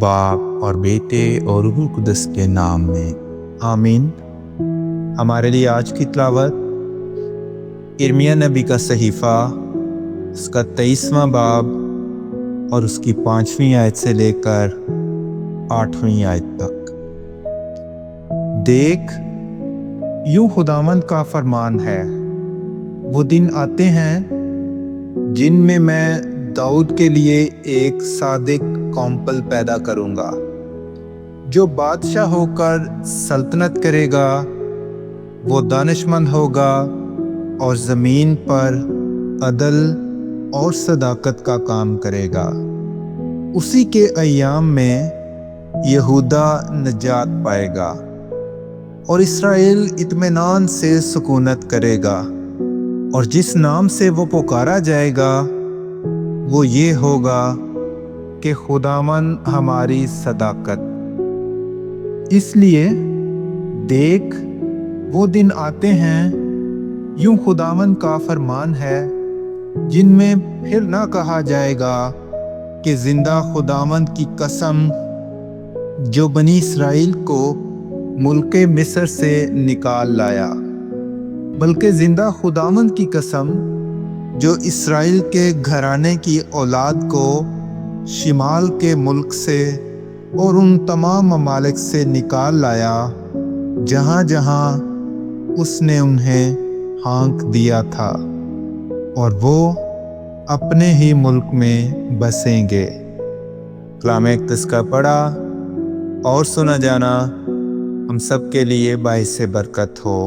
باپ اور بیٹے اور روح القدس کے نام میں آمین۔ ہمارے لیے آج کی تلاوت ارمیہ نبی کا صحیفہ، اس کا 23واں باب اور اس کی 5ویں آیت سے لے کر 8ویں آیت تک۔ دیکھ، یوں خداوند کا فرمان ہے، وہ دن آتے ہیں جن میں داؤد کے لیے ایک صادق قومپل پیدا کروں گا، جو بادشاہ ہو کر سلطنت کرے گا۔ وہ دانش مند ہوگا اور زمین پر عدل اور صداقت کا کام کرے گا۔ اسی کے ایام میں یہودا نجات پائے گا اور اسرائیل اطمینان سے سکونت کرے گا، اور جس نام سے وہ پکارا جائے گا وہ یہ ہوگا کہ خداوند ہماری صداقت۔ اس لیے دیکھ، وہ دن آتے ہیں، یوں خداوند کا فرمان ہے، جن میں پھر نہ کہا جائے گا کہ زندہ خداوند کی قسم جو بنی اسرائیل کو ملک مصر سے نکال لایا، بلکہ زندہ خداوند کی قسم جو اسرائیل کے گھرانے کی اولاد کو شمال کے ملک سے اور ان تمام ممالک سے نکال لایا جہاں جہاں اس نے انہیں ہانک دیا تھا، اور وہ اپنے ہی ملک میں بسیں گے۔ کلام اقدس کا پڑھا اور سنا جانا ہم سب کے لیے باعث برکت ہو۔